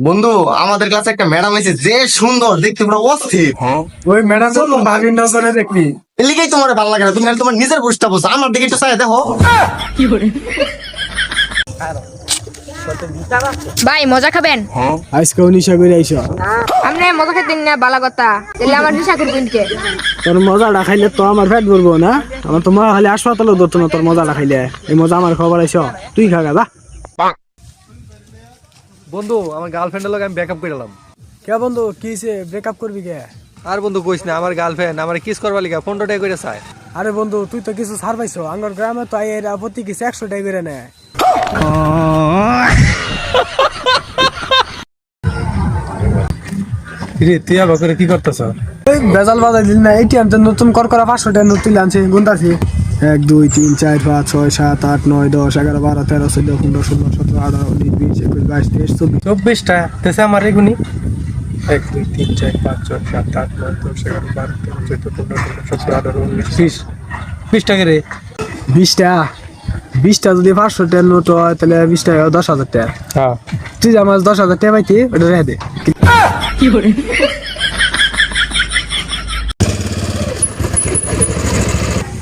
বন্ধু, আমাদের কাছে একটা ম্যাডাম আছে, যে সুন্দর দেখতে, পুরো অস্থির। ওই ম্যাডাম তো ভাবির নজরে দেখবি। এলিগেই তোমার ভালো লাগে না, তুমি খালি তোমার নিজের বুঝতে বসো, আমার দিকে একটু চাই দেখো। ভাই মজা খাবেন? আজকে নিশা করে আইস। আপনি মজা খেতেন না বালা কথা, তাহলে আমার নিশা করবেন কে? তোর মজাটা খাইলে তো আমার পেট ভরবো না। আমার তো মজা খাইলে হাসপাতালে ধরতো না। তোর মজাটা খাইলে এই মজা আমার খবর আইস। তুই খাগা যা। বন্ধু, আমার গার্লফ্রেন্ডের লগে আমি ব্রেকআপ করে এলাম। কে বন্ধু কিছে ব্রেকআপ করবি কে? আর বন্ধু কইস না, আমার গার্লফ্রেন্ড আমার কিস করবার লিগা 15 টাকা করে চায়। আরে বন্ধু তুই তো কিছু ছাড় পাইছো। আঙ্গর গ্রামে তো এর আপত্তি কিছু 100 টাকা করে নেয়। রে তুই আবার করে কি করতেছ? এই বেজাল বাজাই দিল না। এটিএম তো নতুন কর করা 500 টাকা নোট তুলে আনছে। গুনতাছি 1 2 3 4 5 6 7 8 9 10 11 12 13 14 15 16 17 18 19 20 21 22 23 24টা তেছে আমার এগুনি 1 2 3 4 5 6 7 8 9 10 11 12 13 14 15 16 17 18 19 20 20 টাকা রে। 20 টাকা 20টা যদি 500 টাকা নোট হয় তাহলে 20 টাকা 10,000 টাকা। হ্যাঁ তুই আমার 10,000 টাকা পাইতি ওটা রেখে দে।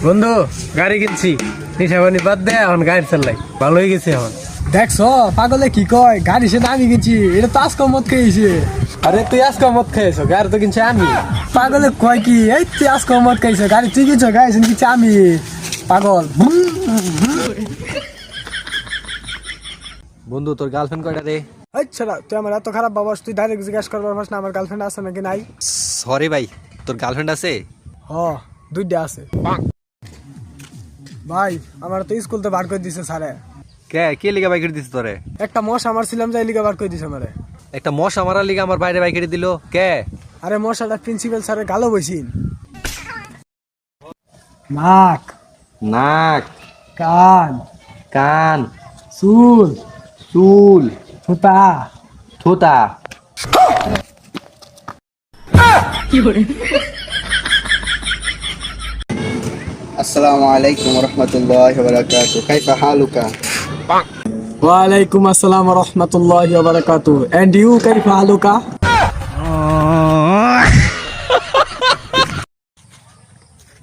বন্ধু, গাড়ি কিনছি, নিশাবানি বাদ দে, এখন গাড়ি চালাই ভালো হয়ে গেছে এখন। দেখছ পাগলে কি কয়, গাড়ি সে দামি কিনছি, এটা তো আজকে মত খেয়েছে। আরে তুই আজকে মদ খেয়েছো, গাড়ি তো কিনছি আমি। পাগলে কয় কি, এই তুই আজকে মত খাইছ, গাড়ি তুই কিনছ, গাড়ি কিনছি আমি। পাগল। বন্ধু, তোর গার্লফ্রেন্ড কয়টা রে? আচ্ছা তুই আমার এত খারাপ বাবাস, তুই ডাইরেক্ট জিজ্ঞাসা করবার পারছ না আমার গার্লফ্রেন্ড আছে নাকি নাই? সরি ভাই, তোর গার্লফ্রেন্ড আছে? হ, 2টা আছে। ভাই আমার তো স্কুল তো বার করে দিছে স্যারে। কে কে লিগা বাইক দিছিস তোরে? একটা মশা মারছিলাম, যাই লিগা বার করে দিছে আমারে। একটা মশা মারার লিগা আমার বাইরে বাইক দিল কে? আরে মশাটা প্রিন্সিপাল স্যারের গালো বইছিন। নাক, নাক, কান, কান, চুল, চুল, থুতা। থুতা। আসসালামু আলাইকুম ওয়া রাহমাতুল্লাহি ওয়া বারাকাতুহু, কাইফা হালুকা? ওয়ালাইকুম আসসালাম ওয়া রাহমাতুল্লাহি ওয়া বারাকাতুহু। এন্ড ইউ কাইফা হালুকা?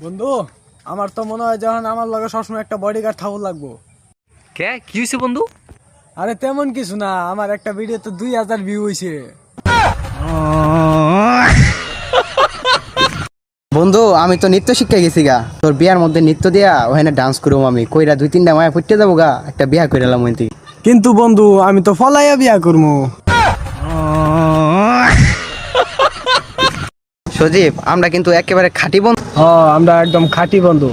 বন্ধু, আমার তো মনে হয় যখন আমার লগে সবসময় একটা বডিগার্ড থাকুর লাগবো। কে কি হইছে বন্ধু? আরে তেমন কিছু না, আমার একটা ভিডিও তো 2000 ভিউ হইছে। বন্ধু, আমি তো নৃত্য শিক্ষা গেছি গা, তোর বিয়ার মধ্যে নৃত্য দিয়া ওখানে ডান্স করবো আমি, কইরা 2-3টা মায়া ফুটতে যাবো গা, একটা বিয়া করে এলাম ওইটি। কিন্তু বন্ধু আমি তো ফলাইয়া বিয়া করবো। সজীব, আমরা কিন্তু একেবারে খাঁটি বন্ধু, আমরা একদম খাঁটি বন্ধু।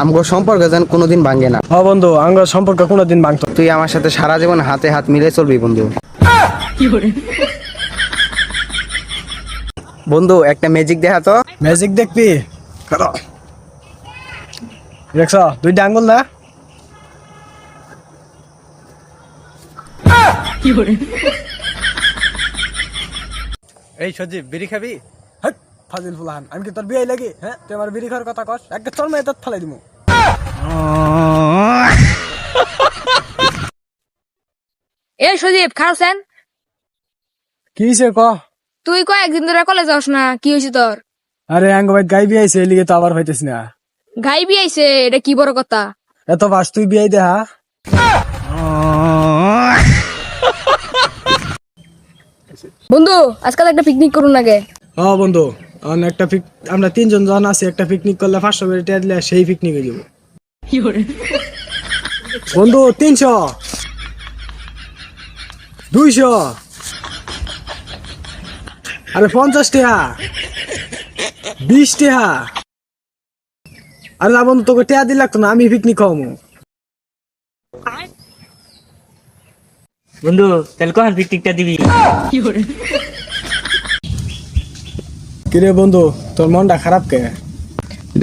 আমগো সম্পর্ক যেন কোনোদিন ভাঙে না। বন্ধু আমরা সম্পর্ক কোনোদিন ভাঙতো। তুই আমার সাথে সারা জীবন হাতে হাত মিলে চলবি বন্ধু। বন্ধু, একটা ম্যাজিক দেখা তো। ম্যাজিক দেখবি? দেখছ 2টা আঙ্গুল না? এই সজীব, বিড়ি খাবি? হেৎ, ফাজিল ফুলান, আমি কি তোর বিয়ে লাগি? হ্যাঁ, তুই আমার বিড়ি খাওয়ার কথা কস, একটা চল মেয়ে দাঁত ফালাই দিমু। এ সজীব খাওছেন? কি হইছে ক? তুই কয়েকদিন ধরে কলেজ যাস না, কি হয়েছে তোর? আরে আঙ্গ ভাই গাই বিয়ে আইছে, এলিগে তো আবার হইতেছ না। গাই বিয়াইছে, এটা কি বড় কথা? এত বাস তুই বিয়ে দেখা। বন্ধু, আজকাল একটা পিকনিক করুন আগে। বন্ধু, একটা আমরা 3জন জন আছি, একটা পিকনিক করলে 500 করে টাকা দিলে সেই পিকনিক হয়ে যাবো। বন্ধু 300, 200, আরে 50 টাকা, 20 টাকা। আরে না বন্ধু, তোকে টাকা দিলে লাগতো না, আমি পিকনিক খাওয়াবো। বন্ধু তাহলে কখন পিকনিকটা দিবি? কিরে বন্ধু, তোর মনটা খারাপ কে?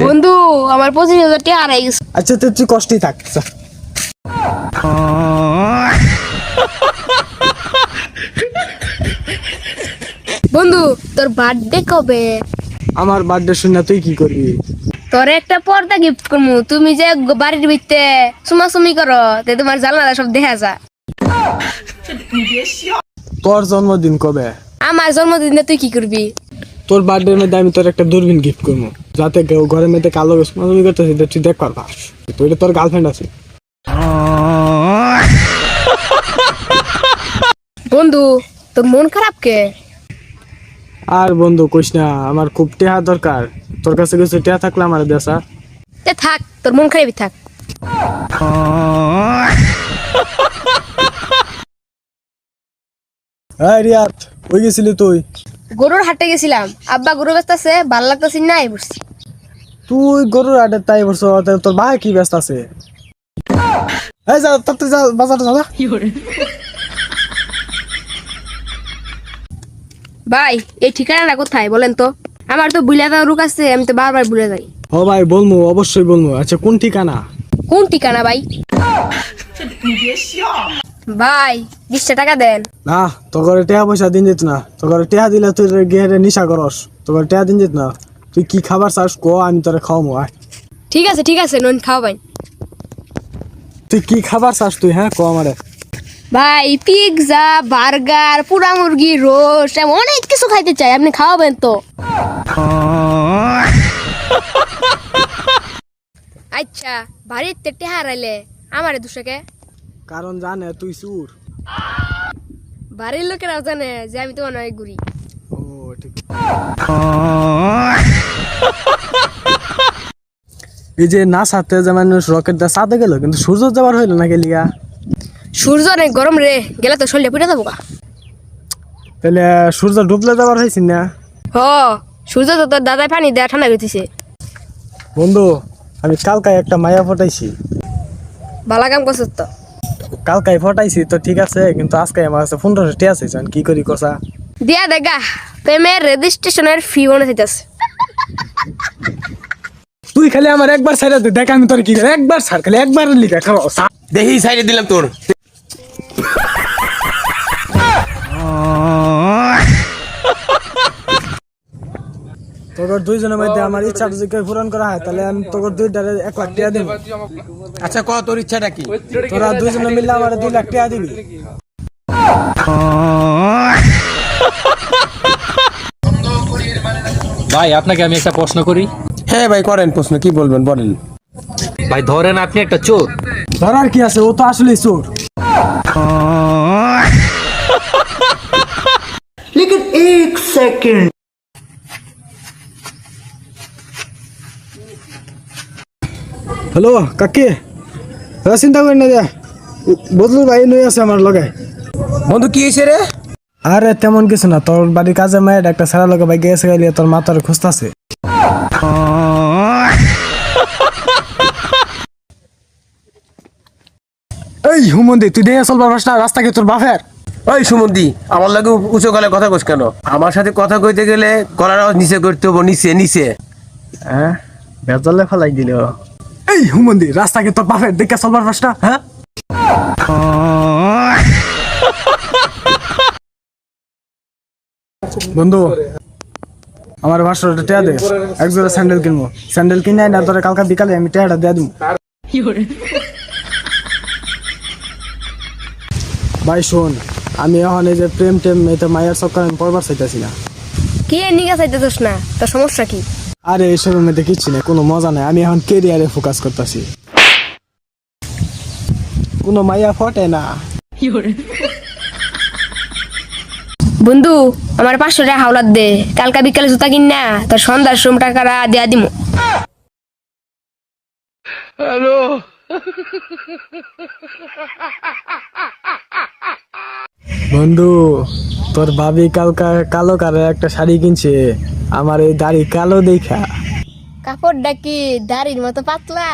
বন্ধু, আমার 25,000 টাকা হারাই গেছে। আচ্ছা তুই কষ্টই থাক। বন্ধু, তোর বার্থডে কবে? আমার বার্থডে শুনে তুই কি করবি? তোর একটা পর্দা গিফট করবো, তুমি যে বাড়ির ভিতরে চুমাচুমি করো, তে তোমার জানালা সব দেখা যায়। তোর জন্মদিন কবে? আমার জন্মদিনে তুই কি করবি? তোর বার্থডের মধ্যে আমি তোর একটা দূরবীন গিফট করবো, যাতে কেউ ঘরের মধ্যে কালো তুমি করতেছি তুই দেখ পারবাস। তুই তোর গার্লফ্রেন্ড আছে। বন্ধু তোর মন খারাপ কে? আর বন্ধু কইস না, আমার খুব টেহা দরকার। তোর কাছে কিছু টেহা থাকলে আমার দেশা। তে থাক, তোর মন খারাপই থাক। হ্যাঁ রিয়াত, ওই গেছিলি তুই? গরুর হাটে গেছিলাম, আব্বা গরু ব্যস্ত আছে, ভাল লাগতেছি না, এই বসছি। তুই গরুর আডে তাই বলছ, তোর ভাই কি ব্যস্ত আছে? এই যা তাতে যা, বাজারে যা। ভাই এই ঠিকানাটা কোথায় বলেন তো? আমার তো ভুলে যাওয়ার রোগ আছে, আমি তো বারবার ভুলে যাই। ও ভাই বলবো, অবশ্যই বলবো। আচ্ছা কোন ঠিকানা? কোন ঠিকানা ভাই? ভাই 20 টাকা দেন। না, তোর টেহা পয়সা দিন যেত না। তোর টেহা দিলে তুই গিয়ে নিশা করস। তোর টেহা দিন যেত না। তুই কি খাবার চাস কো, আমি তোরে খাওয়াবো। ঠিক আছে নন খাও ভাই। তুই কি খাবার চাস তুই? হ্যাঁ কো আমারে। ভাই পিৎজা, বার্গার, পুরা মুরগি, রোস্ট, এমন অনেক কিছু খাইতে চাই, আপনি খাওয়াবেন তো? আচ্ছা বাড়িতে টেহা হারাইলে আমারে দুশোকে? কারণ জানে তুই চুর। বাড়ির লোকেরাও জানে যে আমি তো অনেক ঘুরি। ও ঠিক। এই যে না সাথে যে মানুষ রকেট দা সাথে গেল, কিন্তু সূর্য যাবার হইলো না গেলিয়া। সূর্য অনেক গরম রে, গেলে তো শরীরে পুড়ে যাবো গা। তাহলে সূর্য ডুবলে যাবার হয়েছি না? হ, সূর্য তো তোর দাদাই পানি দেয়া ঠান্ডা করতেছে। বন্ধু আমি কালকায় একটা মায়া ফটাইছি। ভালো কাম করছিস তো। কালকায় ফটাইছি তো ঠিক আছে, কিন্তু আজকে আমার কাছে 1500 টাকা আছে। কি করি কসা? দিয়া দেখা, প্রেমের রেজিস্ট্রেশনের ফি মনে হইতেছে। তুই খালি আমার একবার ছাইরা দে, দেখ আমি তোর কি করি। একবার ছাড়, খালি একবার লিখা খাও। দেখি সাইডে দিলাম তোর। তোর দুইজনের মধ্যে আমার ইচ্ছা যদি পূরণ করা হয়, তাহলে আমি তোর 1 লাখ টাকা দেব। আচ্ছা ক তোর ইচ্ছাটা কি? তোরা দুইজনে মিললে আমার 2 লাখ টাকা দিবি। ভাই আপনাকে আমি একটা প্রশ্ন করি। হ্যাঁ ভাই করেন প্রশ্ন, কি বলবেন বলেন। ভাই ধরেন আপনি একটা চোর। ধরার কি আছে, ও তো আসলেই চোর। হ্যালো কাকি, চিন্তা করি না, বদলু ভাই নই আছে আমার লগে। বন্ধু কি হয়েছে রে? আরে তেমন কিছু না, তোর বাড়ির কাজে মায়ের একটা ছেড়া লগে ভাই গেছে গেলে তোর মাথার খুঁজতেছে। এই হুমন্দি, তুই দেখে চলবার পারস না? রাস্তা কি তোর বাপের? ওই সুমন্দি, আমার লাগে উঁচু গলায় কথা কস কেন? আমার সাথে কথা কইতে গেলে গলার আওয়াজ নিচে করতে হবো, নিচে নিচে। হ্যাঁ বেজালে ফেলাই দিল। এই হুমন্দি, রাস্তা কি তোর বাপের? দেখে চলবার পারস না? হ্যাঁ বন্ধু, আমার 500 টাকা দে, এক জোড়া স্যান্ডেল কিনবো। স্যান্ডেল কিনে না তোর কালকা বিকালে আমি টাকাটা দিয়ে দিব। ভাই শোন, আমি এখন এই যে প্রেম টেম এটা মায়ের চক্কর আমি পড়বার চাইতেছি না। কি নিগা চাইতেছিস না? তোর সমস্যা কি? আরে এইসবের মধ্যে কিচ্ছু নেই, কোনো মজা নাই। আমি এখন কেরিয়ারে ফোকাস করতেছি। কোনো মাইয়া ফটে না। বন্ধু আমার 500 টাকা হাওলাত দে, কালকা বিকালে জুতা কিন না, তোর সন্ধ্যার সময় টাকাটা দেয়া দিমু। বন্ধু তোর ভাবি কালকা কালো কারে একটা শাড়ি কিনছে, আমার এই দাড়ি কালো দেখা। কাপড়টা কি দাড়ির মতো পাতলা?